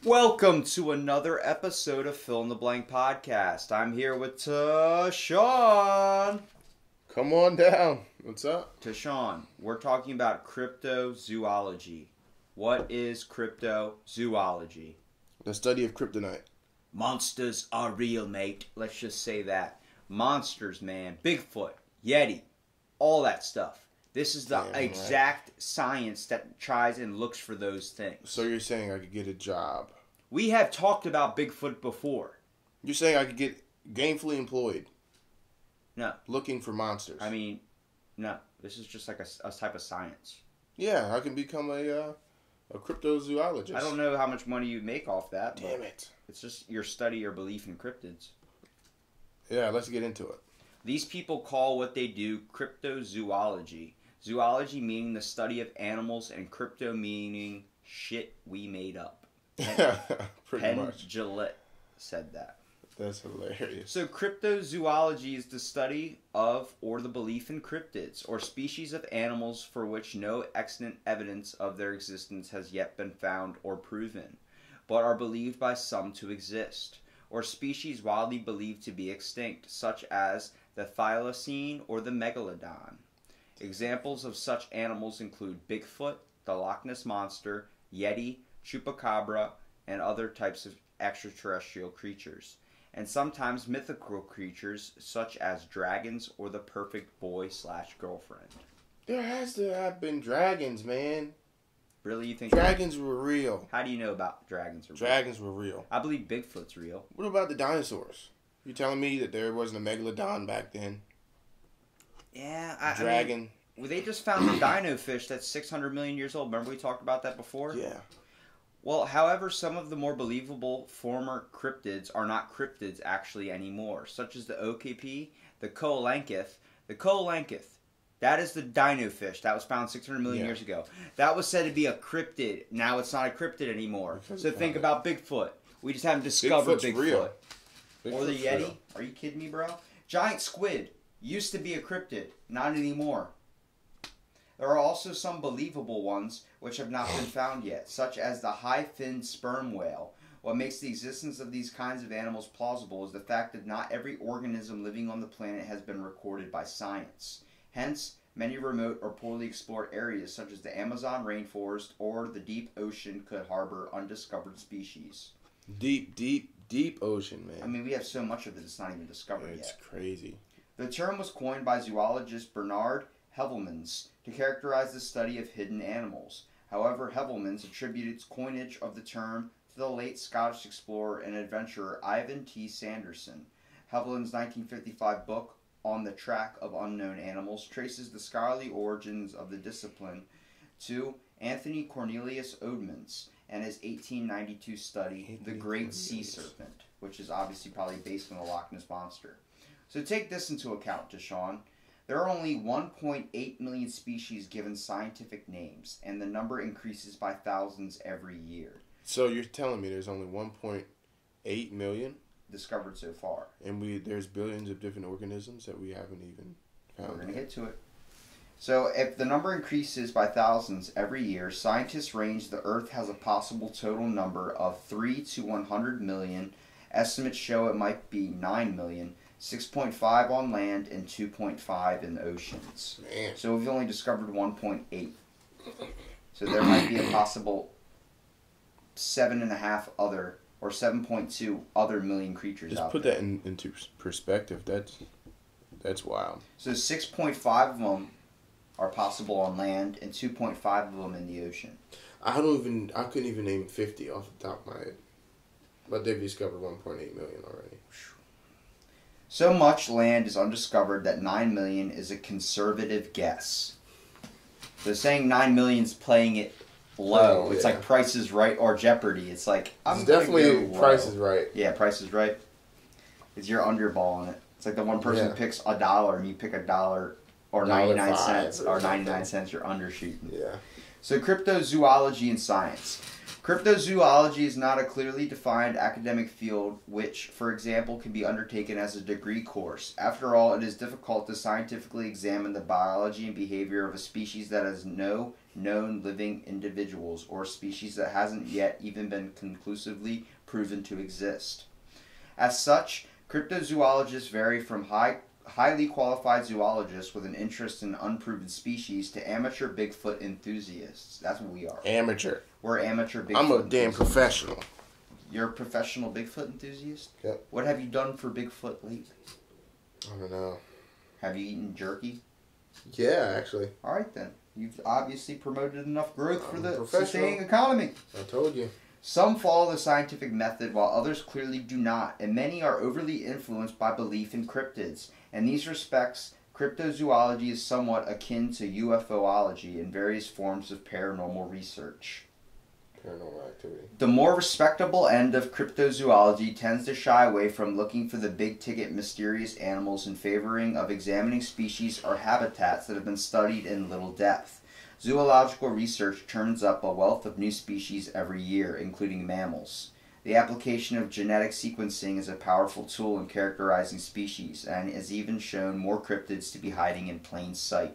Welcome to another episode of Fill in the Blank Podcast. I'm here with Tashawn. Come on down. What's up? Tashawn, we're talking about cryptozoology. What is cryptozoology? The study of kryptonite. Monsters are real, mate. Let's just say that. Monsters, man. Bigfoot, Yeti, all that stuff. This is the exact science that tries and looks for those things. So you're saying I could get a job? We have talked about Bigfoot before. You're saying I could get gainfully employed? No. Looking for monsters? I mean, no. This is just like a type of science. Yeah, I can become a cryptozoologist. I don't know how much money you make off that. Damn it. It's just your study or belief in cryptids. Yeah, let's get into it. These people call what they do cryptozoology. Zoology meaning the study of animals, and crypto meaning shit we made up. Pretty much. Gillette said that. That's hilarious. So cryptozoology is the study of or the belief in cryptids, or species of animals for which no extant evidence of their existence has yet been found or proven, but are believed by some to exist, or species widely believed to be extinct, such as the thylacine or the megalodon. Examples of such animals include Bigfoot, the Loch Ness Monster, Yeti, chupacabra, and other types of extraterrestrial creatures, and sometimes mythical creatures such as dragons or the perfect boy/girlfriend. There has to have been dragons, man. Really, you think dragons were real? How do you know about dragons? Dragons were real. I believe Bigfoot's real. What about the dinosaurs? You telling me that there wasn't a megalodon back then? Yeah, I mean, they just found the dino fish that's 600 million years old. Remember we talked about that before? Yeah. Well, however, some of the more believable former cryptids are not cryptids actually anymore, such as the okapi, the coelacanth. The coelacanth, that is the dino fish that was found 600 million years ago. That was said to be a cryptid. Now it's not a cryptid anymore. So think about Bigfoot. We just haven't discovered Bigfoot. Real. Or the Yeti. Real. Are you kidding me, bro? Giant squid used to be a cryptid. Not anymore. There are also some believable ones which have not been found yet, such as the high-finned sperm whale. What makes the existence of these kinds of animals plausible is the fact that not every organism living on the planet has been recorded by science. Hence, many remote or poorly explored areas such as the Amazon rainforest or the deep ocean could harbor undiscovered species. Deep ocean, man. I mean, we have so much of it, it's not even discovered yet. It's crazy. The term was coined by zoologist Bernard Heuvelmans to characterize the study of hidden animals. However, Heuvelmans attributed its coinage of the term to the late Scottish explorer and adventurer Ivan T. Sanderson. Heuvelmans' 1955 book, On the Track of Unknown Animals, traces the scholarly origins of the discipline to Anthony Cornelius Oedemans and his 1892 study, The Great Sea Serpent, which is obviously probably based on the Loch Ness Monster. So take this into account, Deshaun. There are only 1.8 million species given scientific names, and the number increases by thousands every year. So you're telling me there's only 1.8 million? Discovered so far. And there's billions of different organisms that we haven't even found. We're going to get to it. So if the number increases by thousands every year, scientists range the Earth has a possible total number of 3 to 100 million. Estimates show it might be 9 million. 6.5 on land and 2.5 in the oceans. Man. So we've only discovered 1.8. So there might be a possible 7.5 other or 7.2 other million creatures Just out put there. that into perspective. That's wild. So 6.5 of them are possible on land and 2.5 of them in the ocean. I couldn't even name 50 off the top of my head. But they've discovered 1.8 million already. So much land is undiscovered that 9 million is a conservative guess. So saying 9 million is playing it low. It's like Price is Right or Jeopardy. It's like, it's definitely Price is Right. Yeah, Price is Right. It's your underballing it. It's like the one person picks $1 and you pick $1 or 99 cents or 99 cents. You're undershooting. Yeah. So cryptozoology and science. Cryptozoology is not a clearly defined academic field which, for example, can be undertaken as a degree course. After all, it is difficult to scientifically examine the biology and behavior of a species that has no known living individuals, or a species that hasn't yet even been conclusively proven to exist. As such, cryptozoologists vary from highly qualified zoologists with an interest in unproven species to amateur Bigfoot enthusiasts. That's what we are. Amateur. We're amateur Bigfoot I'm a enthusiasts. damn professional. You're a professional Bigfoot enthusiast? Yep. What have you done for Bigfoot lately? I don't know. Have you eaten jerky? Yeah, actually. All right, then. You've obviously promoted enough growth for the professional. sustaining economy. I told you. Some follow the scientific method while others clearly do not, and many are overly influenced by belief in cryptids. In these respects, cryptozoology is somewhat akin to UFOology and various forms of paranormal research. Paranormal activity. The more respectable end of cryptozoology tends to shy away from looking for the big-ticket mysterious animals in favoring of examining species or habitats that have been studied in little depth. Zoological research turns up a wealth of new species every year, including mammals. The application of genetic sequencing is a powerful tool in characterizing species, and has even shown more cryptids to be hiding in plain sight.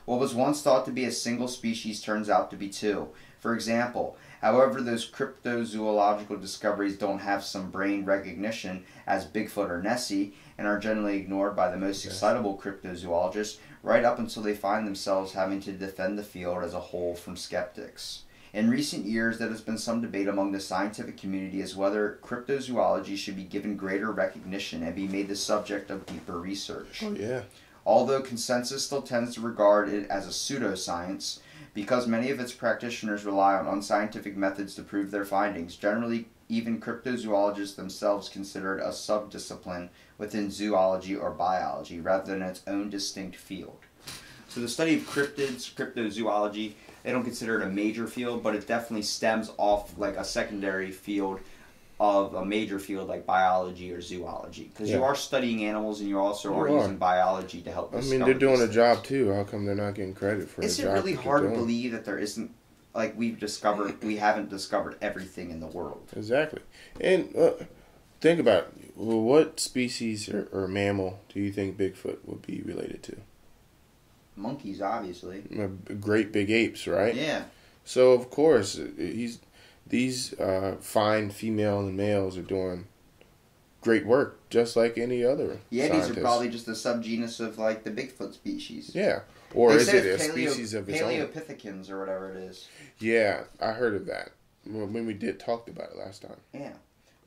What was once thought to be a single species turns out to be two. For example, however, those cryptozoological discoveries don't have some brain recognition as Bigfoot or Nessie, and are generally ignored by the most excitable cryptozoologists, right up until they find themselves having to defend the field as a whole from skeptics. In recent years, there has been some debate among the scientific community as whether cryptozoology should be given greater recognition and be made the subject of deeper research. Oh, yeah. Although consensus still tends to regard it as a pseudoscience, because many of its practitioners rely on unscientific methods to prove their findings. Generally, even cryptozoologists themselves consider it a subdiscipline within zoology or biology, rather than its own distinct field. So the study of cryptids, cryptozoology, they don't consider it a major field, but it definitely stems off like a secondary field of a major field like biology or zoology. Because you are studying animals and you also are using biology to help discover. I mean, they're doing a job too. How come they're not getting credit for a job? Is it really hard to believe that there isn't, like we haven't discovered everything in the world? Exactly. And think about it. What species or mammal do you think Bigfoot would be related to? Monkeys, obviously. Great big apes, right? Yeah. So, of course, these fine female and males are doing great work, just like any other Yetis scientist. are probably just a subgenus of, like, the Bigfoot species. Yeah. Or They is say it a it's species of its own? Paleopithecans or whatever it is. Yeah, I heard of that when we talked about it last time. Yeah.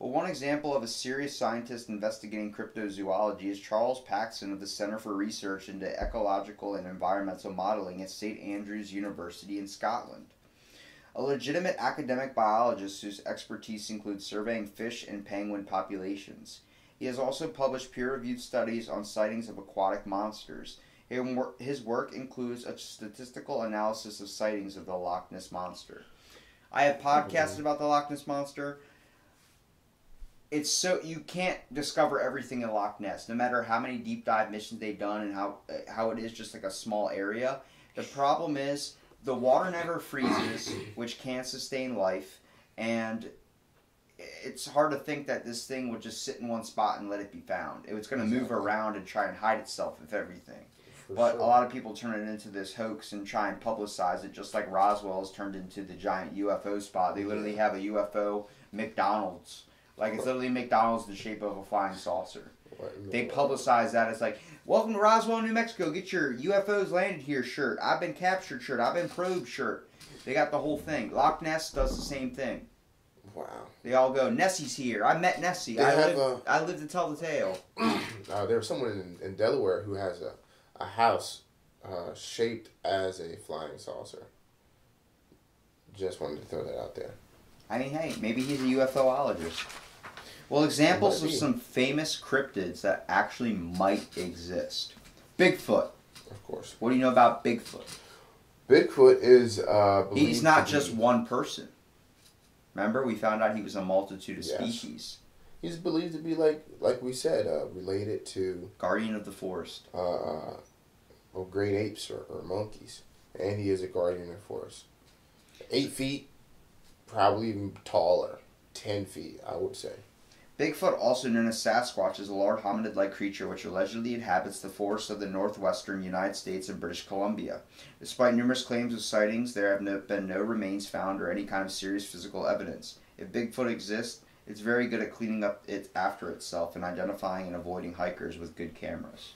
Well, one example of a serious scientist investigating cryptozoology is Charles Paxson of the Center for Research into Ecological and Environmental Modeling at St. Andrews University in Scotland. A legitimate academic biologist whose expertise includes surveying fish and penguin populations. He has also published peer-reviewed studies on sightings of aquatic monsters. His work includes a statistical analysis of sightings of the Loch Ness Monster. I have podcasts about the Loch Ness Monster. It's so you can't discover everything in Loch Ness, no matter how many deep dive missions they've done and how it is just like a small area. The problem is the water never freezes, which can't sustain life, and it's hard to think that this thing would just sit in one spot and let it be found. It was going to move around and try and hide itself, if everything. But a lot of people turn it into this hoax and try and publicize it, just like Roswell has turned into the giant UFO spot. They literally have a UFO McDonald's. Like, it's literally McDonald's in the shape of a flying saucer. They publicize that as like, welcome to Roswell, New Mexico. Get your UFOs landed here shirt. I've been captured shirt. I've been probed shirt. They got the whole thing. Loch Ness does the same thing. Wow. They all go, Nessie's here. I met Nessie. I live to tell the tale. There's someone in Delaware who has a house shaped as a flying saucer. Just wanted to throw that out there. I mean, hey, maybe he's a UFOologist. Well, examples of some famous cryptids that actually might exist. Bigfoot. Of course. What do you know about Bigfoot? Bigfoot is he's not just one person. Remember, we found out he was a multitude of species. He's believed to be like we said, related to guardian of the forest. Great apes or monkeys. and he is a guardian of forest. 8 feet, probably even taller. 10 feet, I would say. Bigfoot, also known as Sasquatch, is a large hominid-like creature which allegedly inhabits the forests of the northwestern United States and British Columbia. Despite numerous claims of sightings, there have been no remains found or any kind of serious physical evidence. If Bigfoot exists, it's very good at cleaning up after itself and identifying and avoiding hikers with good cameras.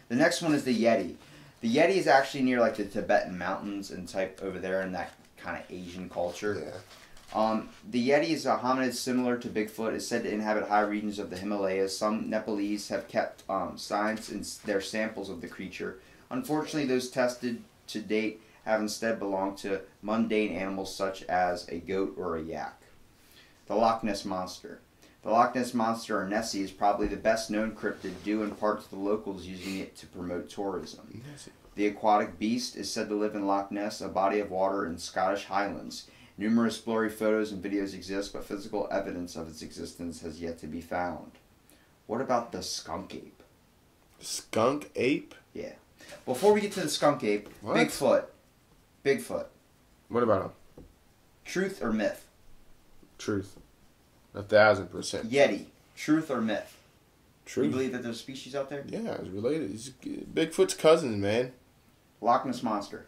The next one is the Yeti. The Yeti is actually near like the Tibetan mountains and type over there in that kind of Asian culture. Yeah. The Yeti is a hominid similar to Bigfoot. It's said to inhabit high regions of the Himalayas. Some Nepalese have kept signs in their samples of the creature. Unfortunately, those tested to date have instead belonged to mundane animals such as a goat or a yak. The Loch Ness Monster. The Loch Ness Monster, or Nessie, is probably the best known cryptid, due in part to the locals using it to promote tourism. The aquatic beast is said to live in Loch Ness, a body of water in Scottish Highlands. Numerous blurry photos and videos exist, but physical evidence of its existence has yet to be found. What about the skunk ape? Skunk ape? Yeah. Before we get to the skunk ape, What? Bigfoot. What about him? Truth or myth? Truth. 1,000%. Yeti. Truth or myth? Truth. You believe that there's species out there? Yeah, it's related. He's Bigfoot's cousin, man. Loch Ness Monster.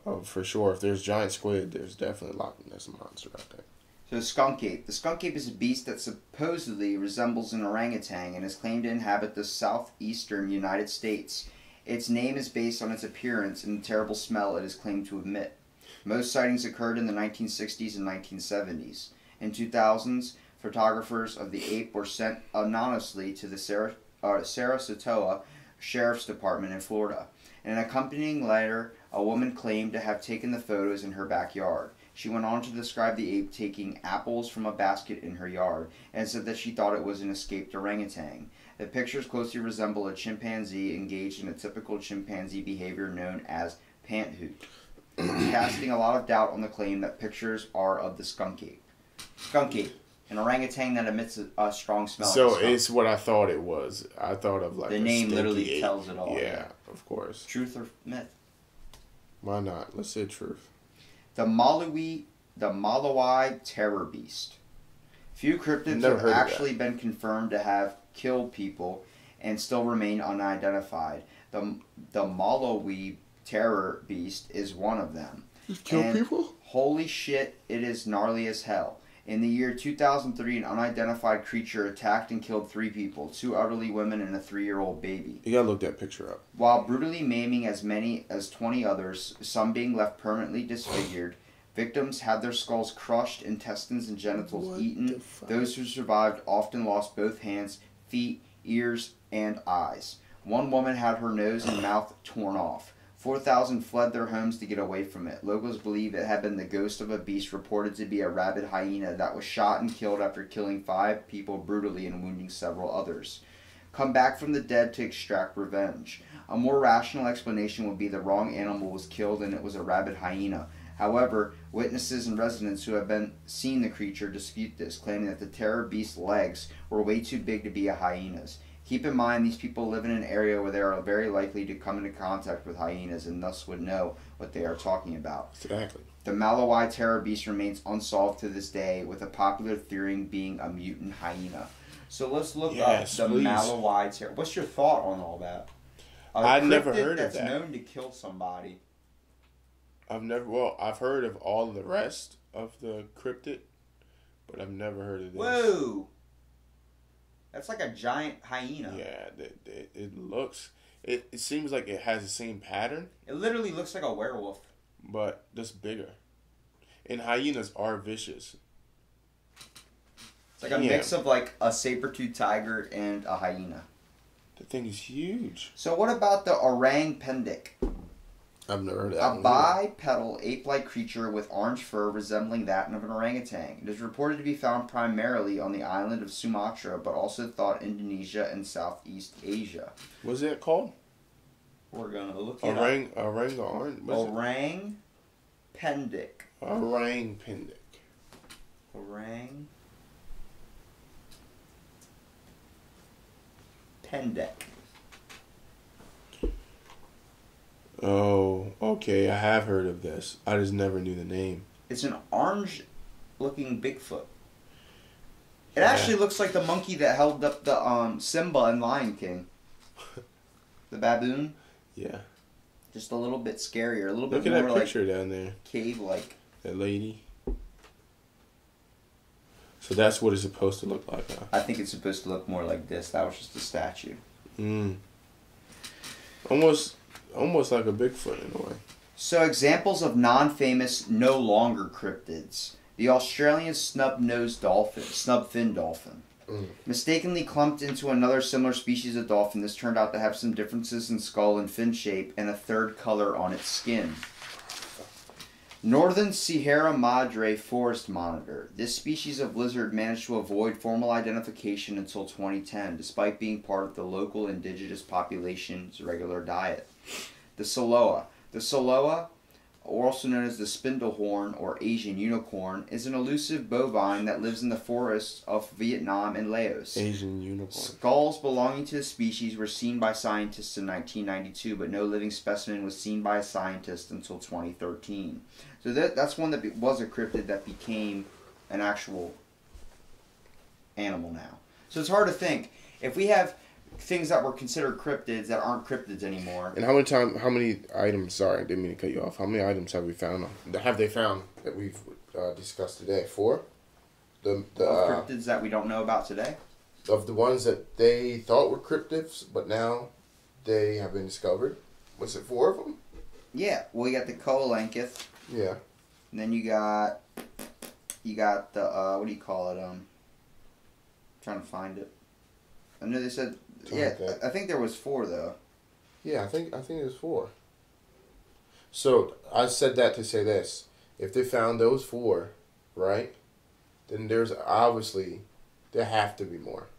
Oh, for sure. If there's giant squid, there's definitely Loch Ness Monster out there. So the skunk ape. The skunk ape is a beast that supposedly resembles an orangutan and is claimed to inhabit the southeastern United States. Its name is based on its appearance and the terrible smell it is claimed to emit. Most sightings occurred in the 1960s and 1970s. In 2000s, photographers of the ape were sent anonymously to the Sarasota Sheriff's Department in Florida. In an accompanying letter, a woman claimed to have taken the photos in her backyard. She went on to describe the ape taking apples from a basket in her yard and said that she thought it was an escaped orangutan. The pictures closely resemble a chimpanzee engaged in a typical chimpanzee behavior known as panthoot, casting a lot of doubt on the claim that pictures are of the skunk ape. Skunk ape, an orangutan that emits a strong smell. So it's what I thought it was. I thought of like the a name stinky literally ape. tells it all. Yeah, of course. Truth or myth? Why not? Let's say truth. The Malawi terror beast. Few cryptids have actually been confirmed to have killed people and still remain unidentified. The Malawi terror beast is one of them. Kill people? Holy shit, it is gnarly as hell. In the year 2003, an unidentified creature attacked and killed 3 people, 2 elderly women and a 3-year-old baby. You gotta look that picture up. While brutally maiming as many as 20 others, some being left permanently disfigured, victims had their skulls crushed, intestines and genitals eaten. Those who survived often lost both hands, feet, ears, and eyes. One woman had her nose and mouth torn off. 4,000 fled their homes to get away from it. Locals believe it had been the ghost of a beast reported to be a rabid hyena that was shot and killed after killing 5 people brutally and wounding several others. Come back from the dead to extract revenge. A more rational explanation would be the wrong animal was killed and it was a rabid hyena. However, witnesses and residents who have seen the creature dispute this, claiming that the terror beast's legs were way too big to be a hyena's. Keep in mind, these people live in an area where they are very likely to come into contact with hyenas and thus would know what they are talking about. Exactly. The Malawi terror beast remains unsolved to this day, with a popular theory being a mutant hyena. So let's look up the Malawi terror. What's your thought on all that? I've never heard of that's that. known to kill somebody. I've heard of all the rest of the cryptid, but I've never heard of this. Whoa! That's like a giant hyena. Yeah, it looks... It seems like it has the same pattern. It literally looks like a werewolf. But just bigger. And hyenas are vicious. It's like a mix of like a saber-toothed tiger and a hyena. The thing is huge. So what about the orang-pendek? I've never heard of that. A bipedal ape-like creature with orange fur resembling that of an orangutan. It is reported to be found primarily on the island of Sumatra, but also thought Indonesia and Southeast Asia. What's that called? We're gonna look it up. Orang-pendek. Orang-pendek. Orang-pendek. Oh, okay, I have heard of this. I just never knew the name. It's an orange-looking Bigfoot. It actually looks like the monkey that held up the Simba in Lion King. The baboon. Yeah. Just a little bit scarier, a little bit more like... Look at that picture down there. Cave-like. That lady. So that's what it's supposed to look like, huh? I think it's supposed to look more like this. That was just a statue. Almost like a Bigfoot in a way. So examples of non-famous, no longer cryptids. The Australian snub-fin dolphin. Mistakenly clumped into another similar species of dolphin, this turned out to have some differences in skull and fin shape and a third color on its skin. Northern Sierra Madre forest monitor. This species of lizard managed to avoid formal identification until 2010, despite being part of the local indigenous population's regular diet. The Saloa. The Saloa, also known as the spindlehorn or Asian unicorn, is an elusive bovine that lives in the forests of Vietnam and Laos. Asian unicorn. Skulls belonging to the species were seen by scientists in 1992, but no living specimen was seen by a scientist until 2013. So that's one that was a cryptid that became an actual animal now. So it's hard to think. If we have things that were considered cryptids that aren't cryptids anymore. And how many items, sorry, I didn't mean to cut you off. How many items have they found that we've discussed today? 4? The cryptids that we don't know about today? Of the ones that they thought were cryptids, but now they have been discovered. Was it 4 of them? Yeah. Well, you got the Mokele-mbembe. Yeah. And then you got the, what do you call it? Trying to find it. I know they said, I think there was 4 though. Yeah, I think it was 4. So I said that to say this: if they found those 4, right, then there's obviously there have to be more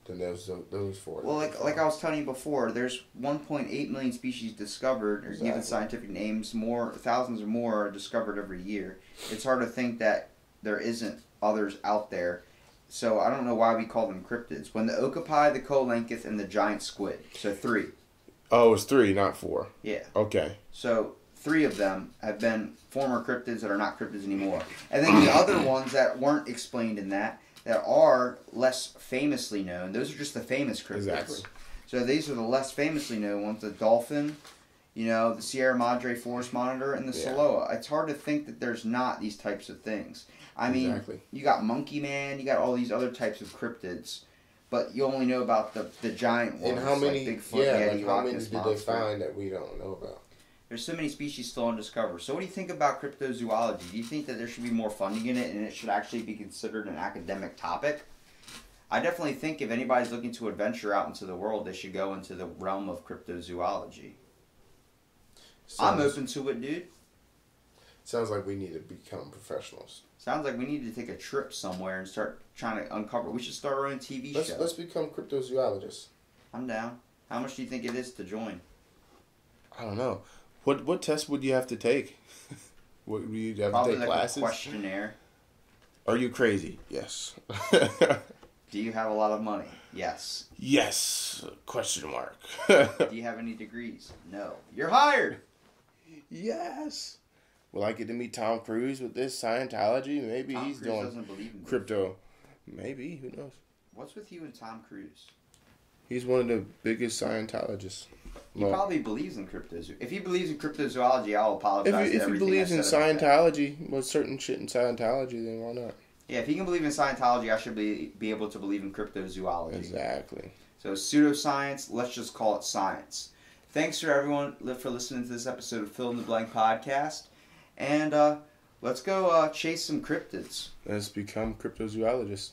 than those 4. Well, like I was telling you before, there's 1.8 million species discovered, or given scientific names. Thousands or more are discovered every year. It's hard to think that there isn't others out there. So I don't know why we call them cryptids. When the okapi, the Mokele-mbembe, and the giant squid. So 3. Oh, it was 3, not 4. Yeah. Okay. So 3 of them have been former cryptids that are not cryptids anymore. And then the other ones that weren't explained in that are less famously known. Those are just the famous cryptids. Exactly. So these are the less famously known ones. The dolphin, the Sierra Madre forest monitor, and the Saloa. It's hard to think that there's not these types of things. I mean, you got Monkey Man, you got all these other types of cryptids, but you only know about the giant ones. And how many? Like Bigfoot, how many did they find that we don't know about? There's so many species still undiscovered. So what do you think about cryptozoology? Do you think that there should be more funding in it and it should actually be considered an academic topic? I definitely think if anybody's looking to adventure out into the world, they should go into the realm of cryptozoology. I'm open to it, dude. Sounds like we need to become professionals. Sounds like we need to take a trip somewhere and start trying to uncover. We should start our own TV show. Let's become cryptozoologists. I'm down. How much do you think it is to join? I don't know. What test would you have to take? Would you have Probably to take like classes? A questionnaire. Are you crazy? Yes. Do you have a lot of money? Yes. Yes. Question mark. Do you have any degrees? No. You're hired. Yes. Will I get to meet Tom Cruise with this Scientology? Maybe Tom he's Cruise doing doesn't believe in crypto. Maybe. Who knows? What's with you and Tom Cruise? He's one of the biggest Scientologists. He probably believes in cryptozoology. If he believes in cryptozoology, I'll apologize. If he believes in Scientology, well, certain shit in Scientology, then why not? Yeah, if he can believe in Scientology, I should be able to believe in cryptozoology. Exactly. So pseudoscience, let's just call it science. Thanks for everyone for listening to this episode of Fill in the Blank podcast. And let's go chase some cryptids. Let's become cryptozoologists.